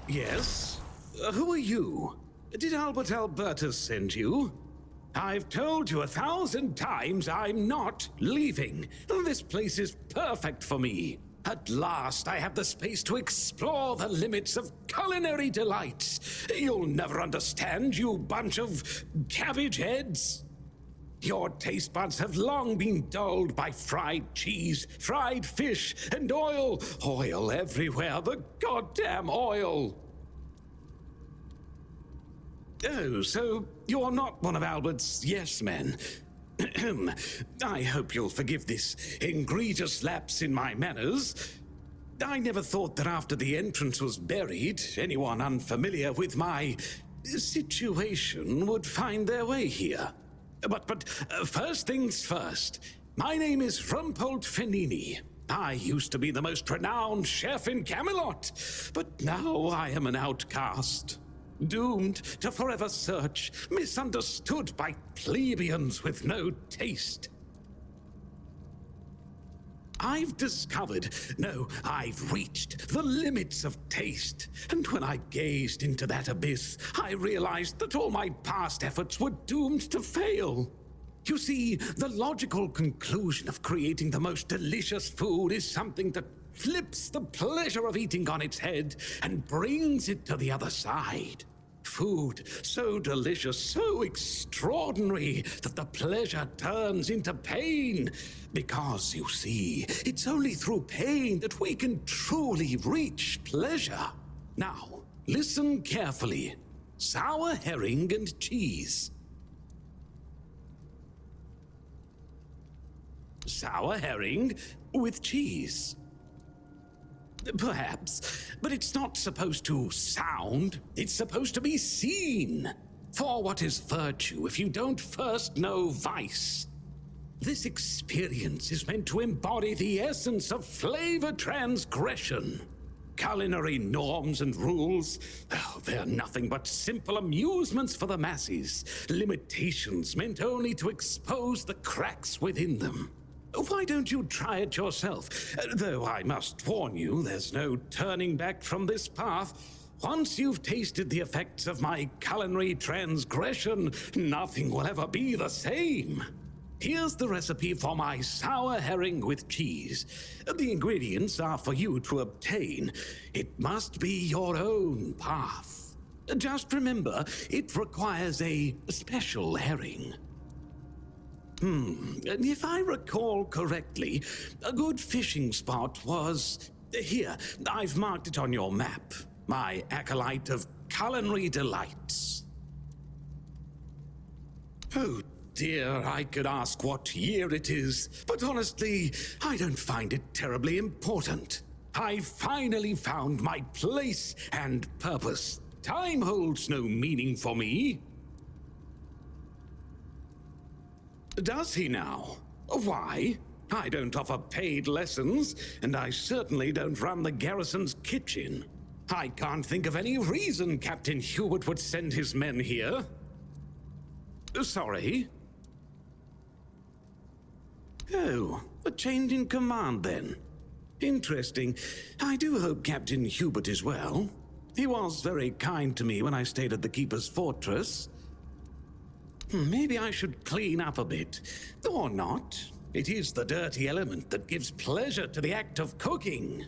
Yes? Who are you? Did Albert Albertus send you? I've told you 1,000 times I'm not leaving. This place is perfect for me. At last, I have the space to explore the limits of culinary delights. You'll never understand, you bunch of cabbage heads. Your taste buds have long been dulled by fried cheese, fried fish, and oil. Oil everywhere, the goddamn oil. Oh, so you're not one of Albert's yes-men. I hope you'll forgive this egregious lapse in my manners. I never thought that after the entrance was buried, anyone unfamiliar with my situation would find their way here. But first things first, my name is Rumpold Fenini. I used to be the most renowned chef in Camelot, but now I am an outcast. Doomed to forever search, misunderstood by plebeians with no taste. I've reached the limits of taste, and when I gazed into that abyss, I realized that all my past efforts were doomed to fail. You see, the logical conclusion of creating the most delicious food is something that flips the pleasure of eating on its head and brings it to the other side. Food so delicious, so extraordinary, that the pleasure turns into pain. Because, you see, it's only through pain that we can truly reach pleasure. Now, listen carefully. Sour herring and cheese. Sour herring with cheese. Perhaps, but it's not supposed to sound, it's supposed to be seen. For what is virtue if you don't first know vice? This experience is meant to embody the essence of flavor transgression. Culinary norms and rules, they're nothing but simple amusements for the masses, limitations meant only to expose the cracks within them. Why don't you try it yourself? Though I must warn you, there's no turning back from this path. Once you've tasted the effects of my culinary transgression, nothing will ever be the same. Here's the recipe for my sour herring with cheese. The ingredients are for you to obtain. It must be your own path. Just remember, it requires a special herring. If I recall correctly, a good fishing spot was... Here, I've marked it on your map. My acolyte of culinary delights. Oh dear, I could ask what year it is, but honestly, I don't find it terribly important. I finally found my place and purpose. Time holds no meaning for me. Does he now? Why? I don't offer paid lessons, and I certainly don't run the garrison's kitchen. I can't think of any reason Captain Hubert would send his men here. Sorry? Oh, a change in command then. Interesting. I do hope Captain Hubert is well. He was very kind to me when I stayed at the Keeper's Fortress. Maybe I should clean up a bit. Or not. It is the dirty element that gives pleasure to the act of cooking.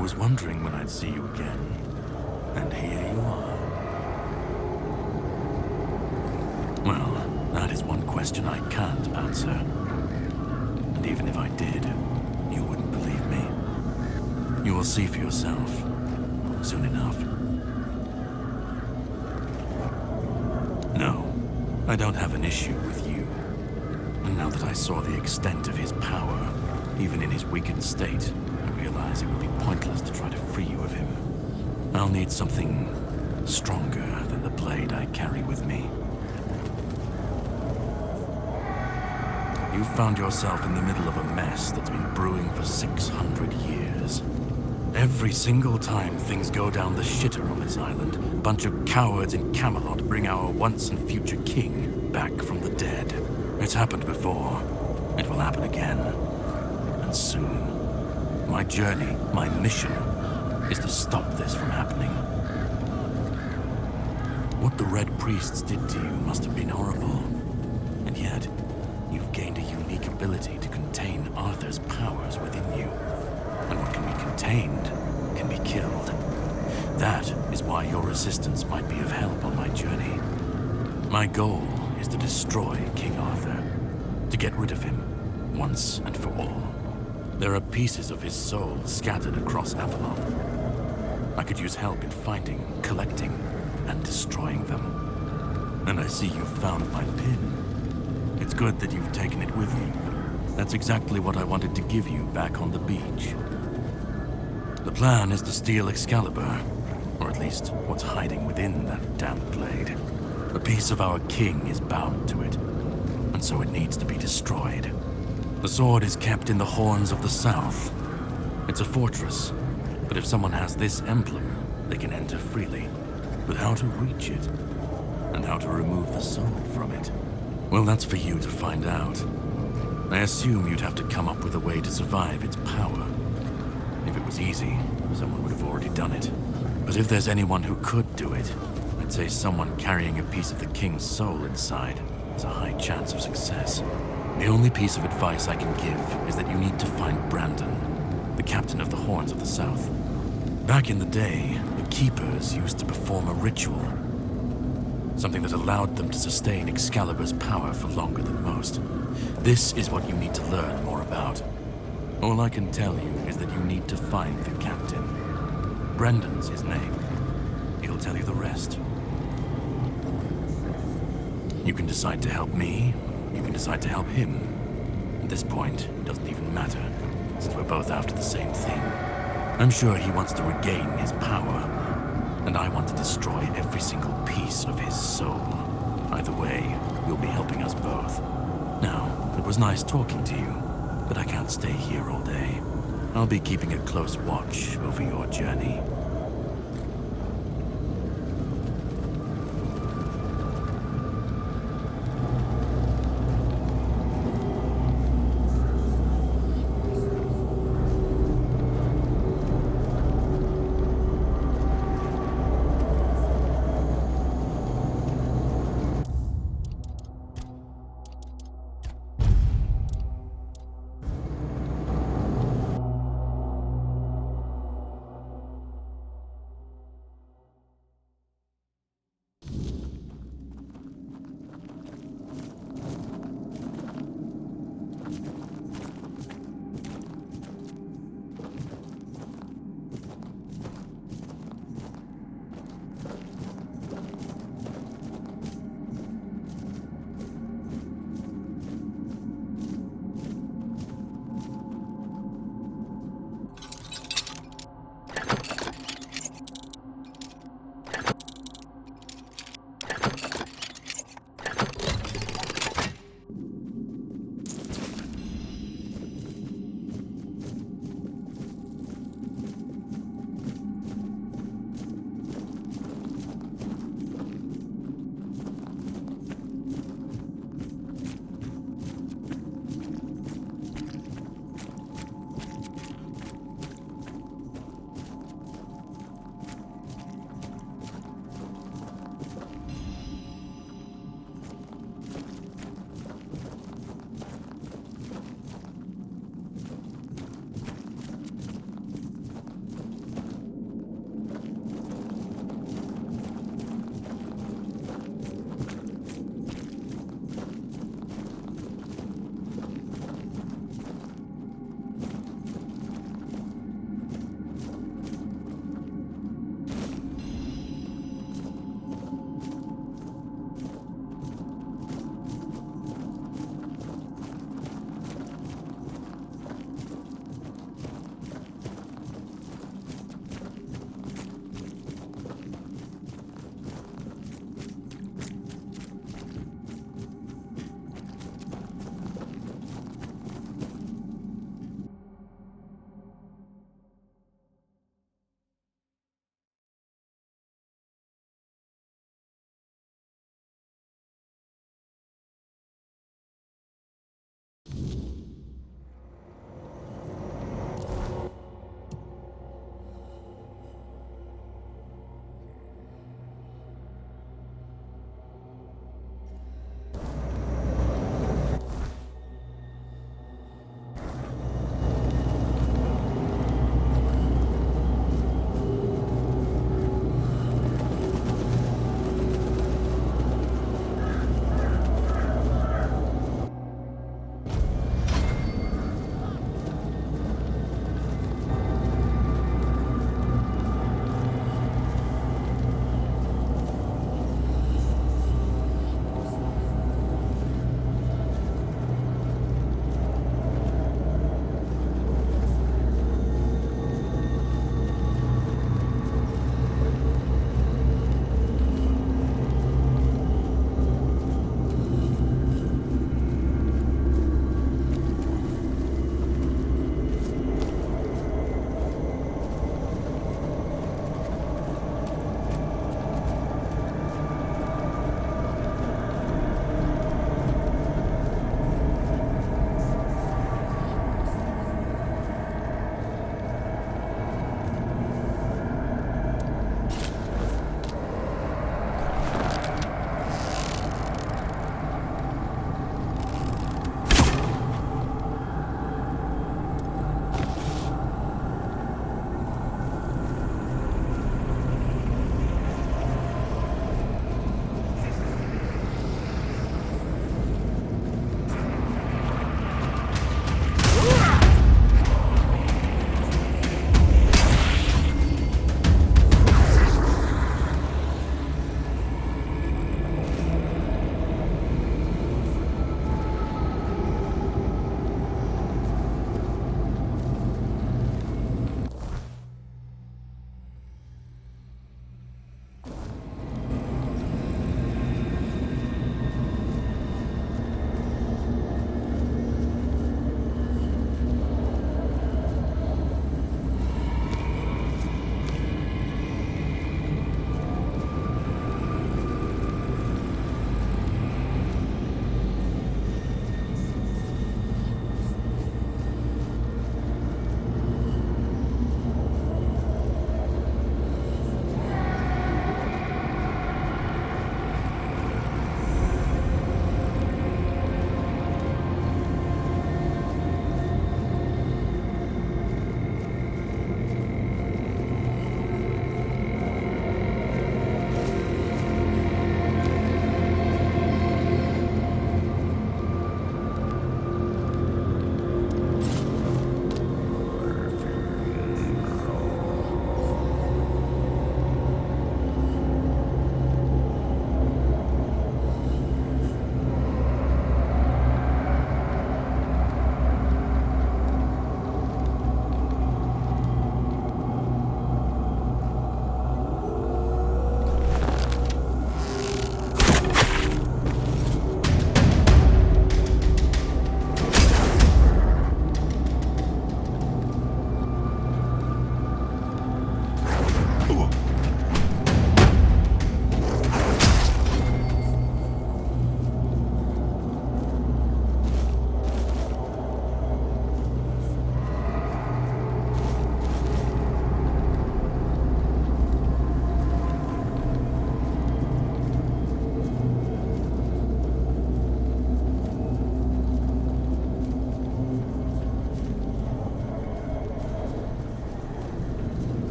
was wondering when I'd see you again. And here you are. Well, that is one question I can't answer. And even if I did, you wouldn't believe me. You will see for yourself, soon enough. No, I don't have an issue with you. And now that I saw the extent of his power, even in his weakened state, I realize it would be pointless to try to free you of him. I'll need something stronger than the blade I carry with me. You found yourself in the middle of a mess that's been brewing for 600 years. Every single time things go down the shitter on this island, a bunch of cowards in Camelot bring our once and future king back from the dead. It's happened before. It will happen again. And soon. My journey, my mission, is to stop this from happening. What the Red Priests did to you must have been horrible. And yet, you've gained a unique ability to contain Arthur's powers within you. And what can be contained can be killed. That is why your resistance might be of help on my journey. My goal is to destroy King Arthur, to get rid of him, once and for all. There are pieces of his soul scattered across Avalon. I could use help in finding, collecting, and destroying them. And I see you've found my pin. It's good that you've taken it with you. That's exactly what I wanted to give you back on the beach. The plan is to steal Excalibur, or at least what's hiding within that damned blade. A piece of our king is bound to it, and so it needs to be destroyed. The sword is kept in the Horns of the South. It's a fortress, but if someone has this emblem, they can enter freely. But how to reach it, and how to remove the soul from it, well, that's for you to find out. I assume you'd have to come up with a way to survive its power. If it was easy, someone would have already done it. But if there's anyone who could do it, I'd say someone carrying a piece of the king's soul inside has a high chance of success. The only piece of advice I can give is that you need to find Brandon, the captain of the Horns of the South. Back in the day, the Keepers used to perform a ritual, something that allowed them to sustain Excalibur's power for longer than most. This is what you need to learn more about. All I can tell you is that you need to find the captain. Brendan's his name. He'll tell you the rest. You can decide to help me, you can decide to help him. At this point, it doesn't even matter, since we're both after the same thing. I'm sure he wants to regain his power, and I want to destroy every single piece of his soul. Either way, you'll be helping us both. Now, it was nice talking to you, but I can't stay here all day. I'll be keeping a close watch over your journey.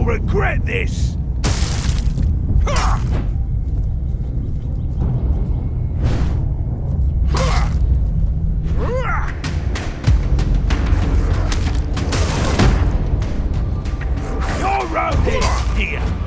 regret this! Your road is here!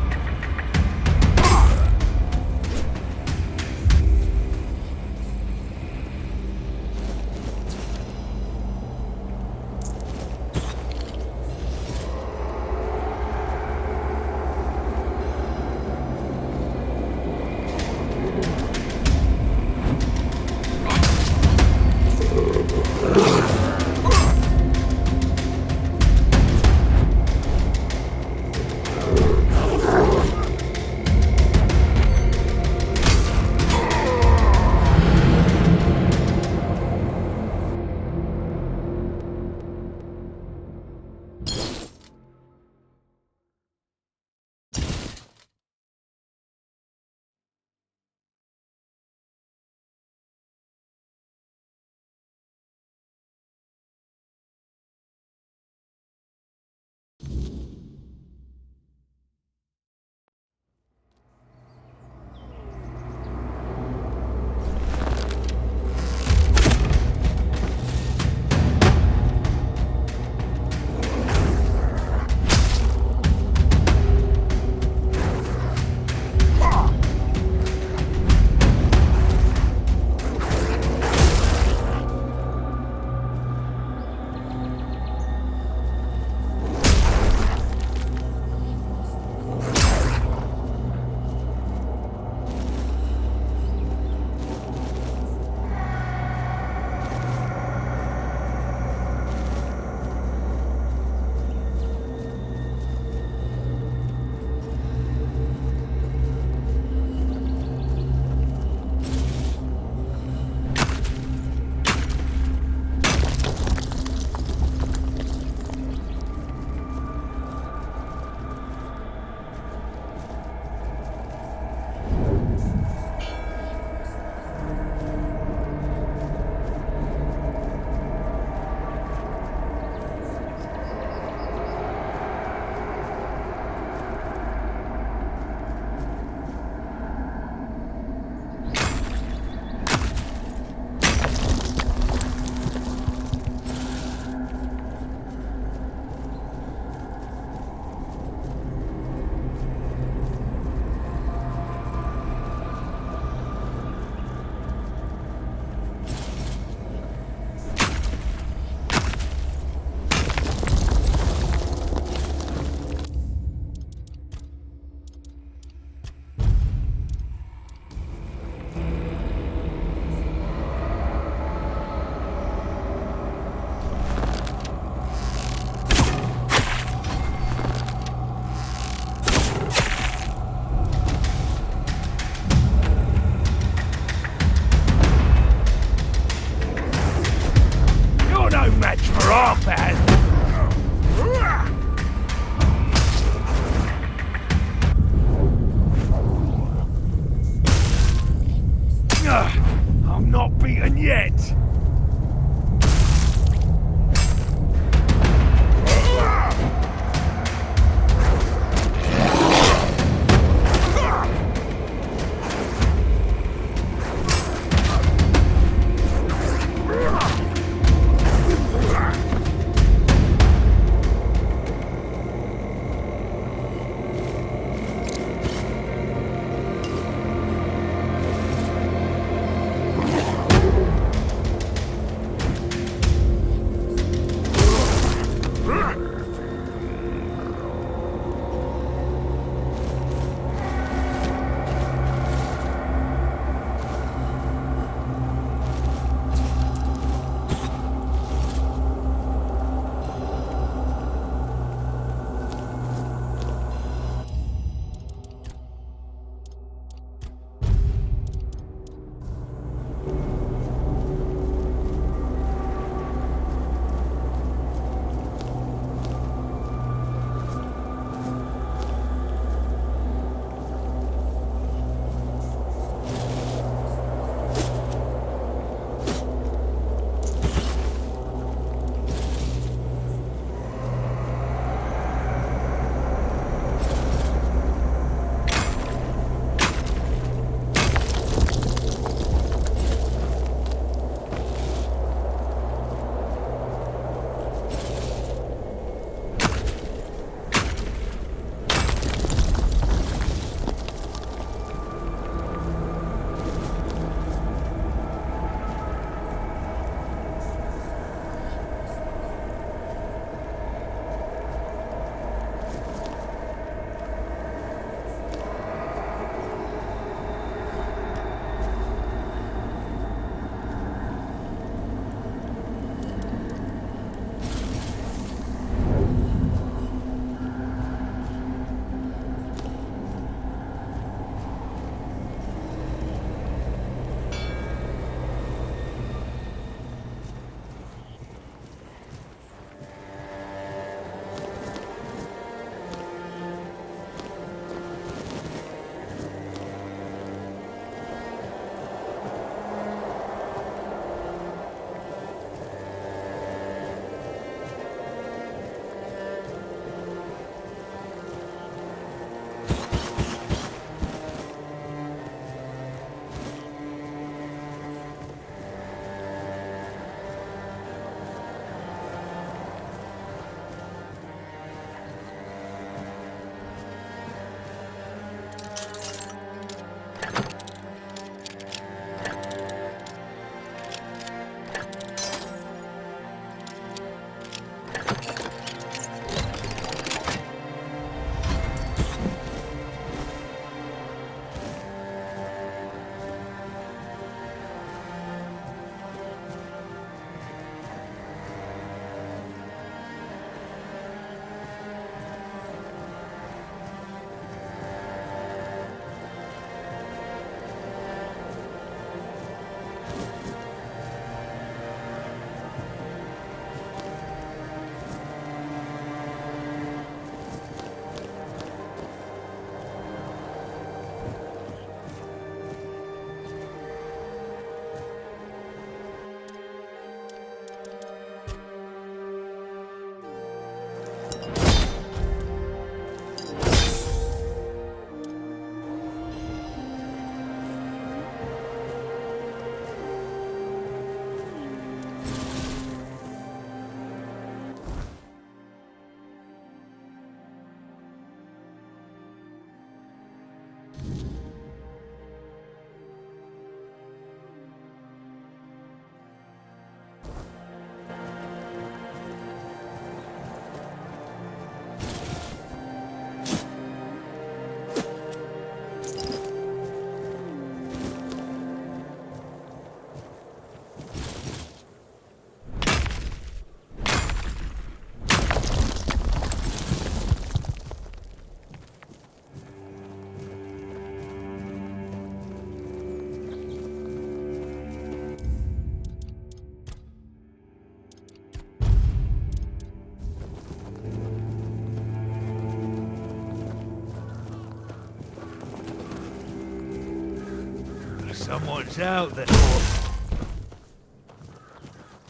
Someone's out there.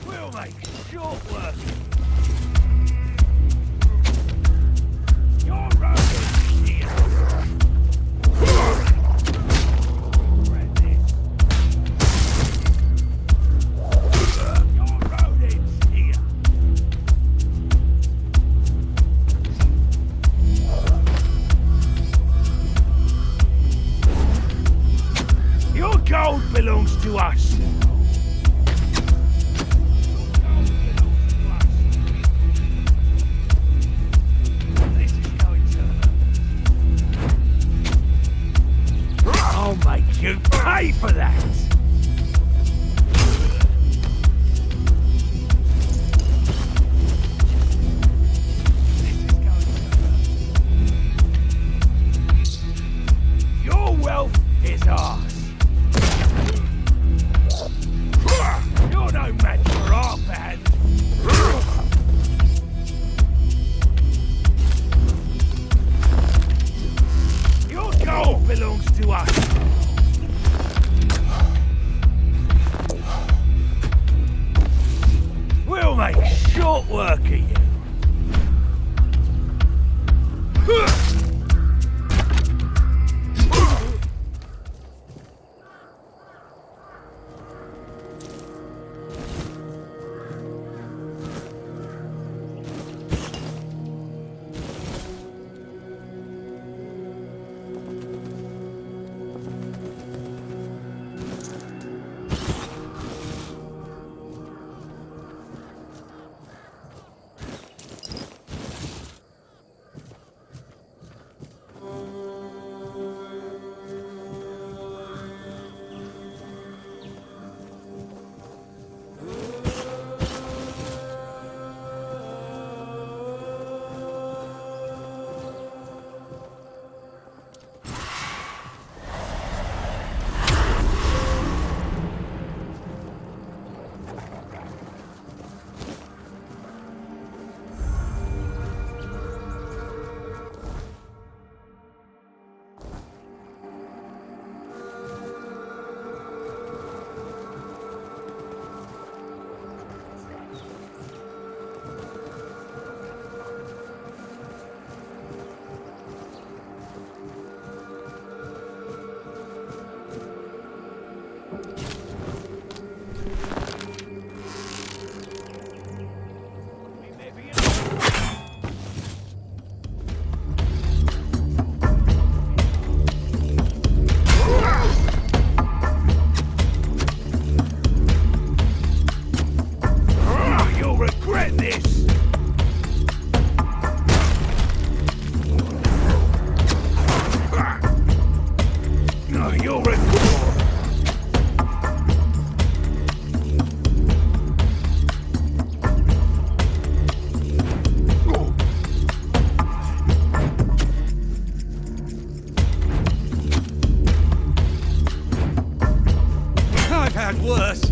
We'll make short work. Your road is here. Read this. Your road is here. Your gold belongs to us. This is going to hurt. I'll make you pay for that. This is going to hurt. Your wealth is ours. You're no match for our band. Your gold belongs to us. We'll make short work of you. You'll regret this. No, you'll regret. I've had worse.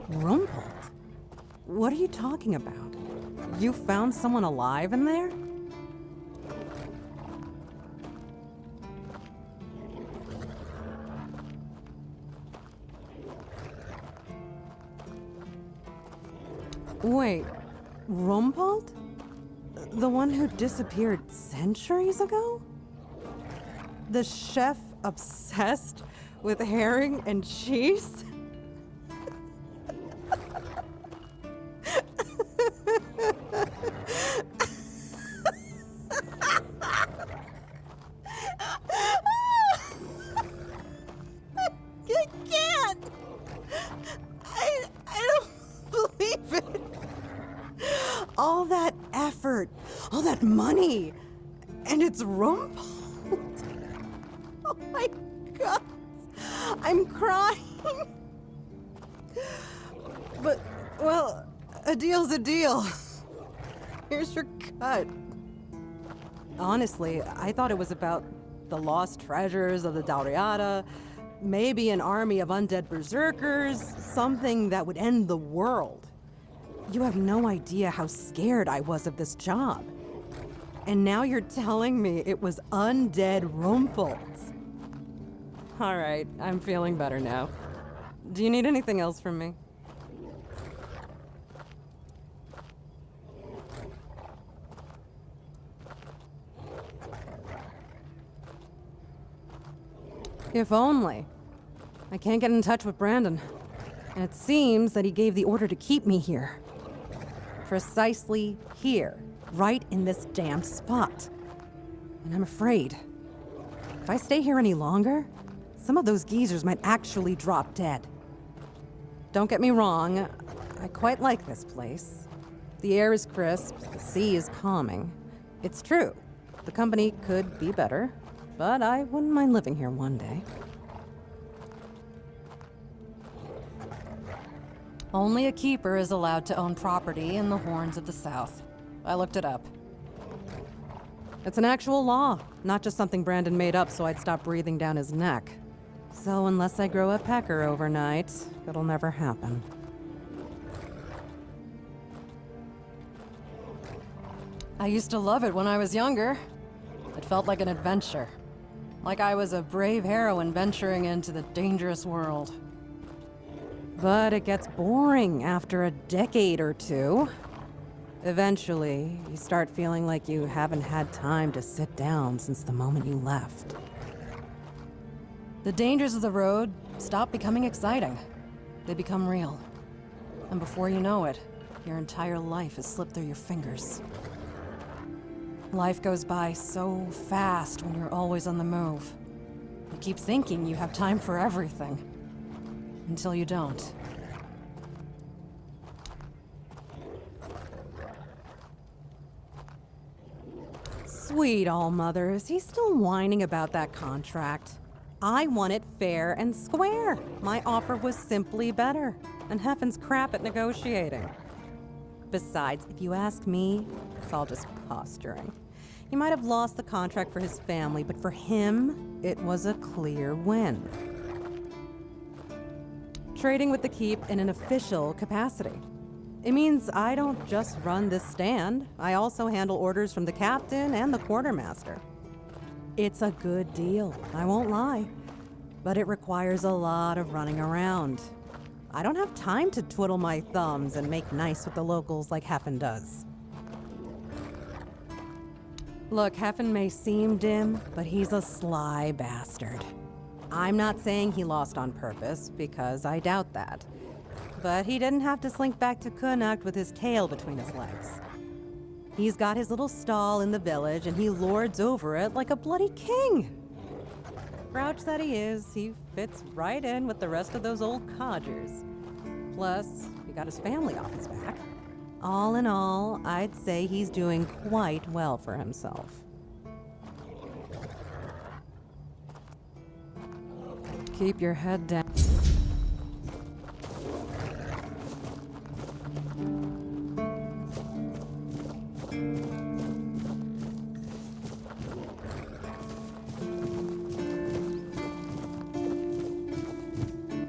Rumpled? What are you talking about? You found someone alive in there? Wait, Rumpled? The one who disappeared centuries ago? The chef obsessed with herring and cheese? I can't! I don't believe it! All that effort, all that money, and it's Rumpled. Oh my God, I'm crying. But, well, a deal's a deal. Here's your cut. Honestly, I thought it was about the lost treasures of the Dauriata, maybe an army of undead berserkers, something that would end the world. You have no idea how scared I was of this job. And now you're telling me it was undead Rumpels. All right, I'm feeling better now. Do you need anything else from me? If only. I can't get in touch with Brandon. And it seems that he gave the order to keep me here. Precisely here. Right in this damned spot. And I'm afraid. If I stay here any longer, some of those geezers might actually drop dead. Don't get me wrong, I quite like this place. The air is crisp, the sea is calming. It's true, the company could be better, but I wouldn't mind living here one day. Only a keeper is allowed to own property in the Horns of the South. I looked it up. It's an actual law, not just something Brandon made up so I'd stop breathing down his neck. So unless I grow a pecker overnight, it'll never happen. I used to love it when I was younger. It felt like an adventure. Like I was a brave heroine venturing into the dangerous world. But it gets boring after a decade or two. Eventually, you start feeling like you haven't had time to sit down since the moment you left. The dangers of the road stop becoming exciting. They become real. And before you know it, your entire life has slipped through your fingers. Life goes by so fast when you're always on the move. You keep thinking you have time for everything. Until you don't. Sweet All-Mother, is he still whining about that contract? I want it fair and square. My offer was simply better, and Heffen's crap at negotiating. Besides, if you ask me, it's all just posturing. He might have lost the contract for his family, but for him, it was a clear win. Trading with the Keep in an official capacity. It means I don't just run this stand, I also handle orders from the captain and the quartermaster. It's a good deal, I won't lie, but it requires a lot of running around. I don't have time to twiddle my thumbs and make nice with the locals like Heffen does. Look, Heffen may seem dim, but he's a sly bastard. I'm not saying he lost on purpose, because I doubt that. But he didn't have to slink back to Connacht with his tail between his legs. He's got his little stall in the village, and he lords over it like a bloody king. Grouch that he is, he fits right in with the rest of those old codgers. Plus, he got his family off his back. All in all, I'd say he's doing quite well for himself. Keep your head down.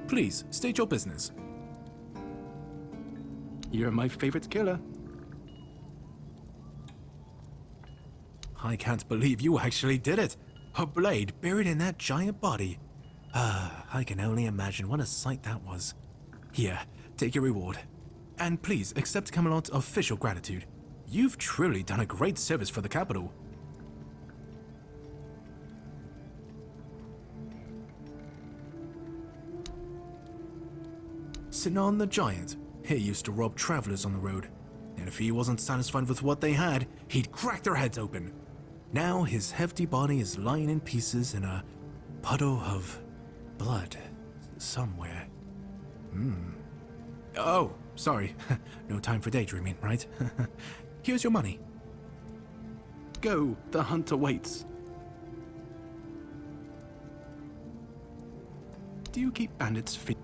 Please, state your business. You're my favorite killer. I can't believe you actually did it. A blade buried in that giant body. I can only imagine what a sight that was. Here, take your reward. And please accept Camelot's official gratitude. You've truly done a great service for the capital. Sinon the Giant. He used to rob travelers on the road. And if he wasn't satisfied with what they had, he'd crack their heads open. Now his hefty body is lying in pieces in a puddle of blood somewhere. Oh, sorry. No time for daydreaming, right? Here's your money. Go, the hunter waits. Do you keep bandits fit?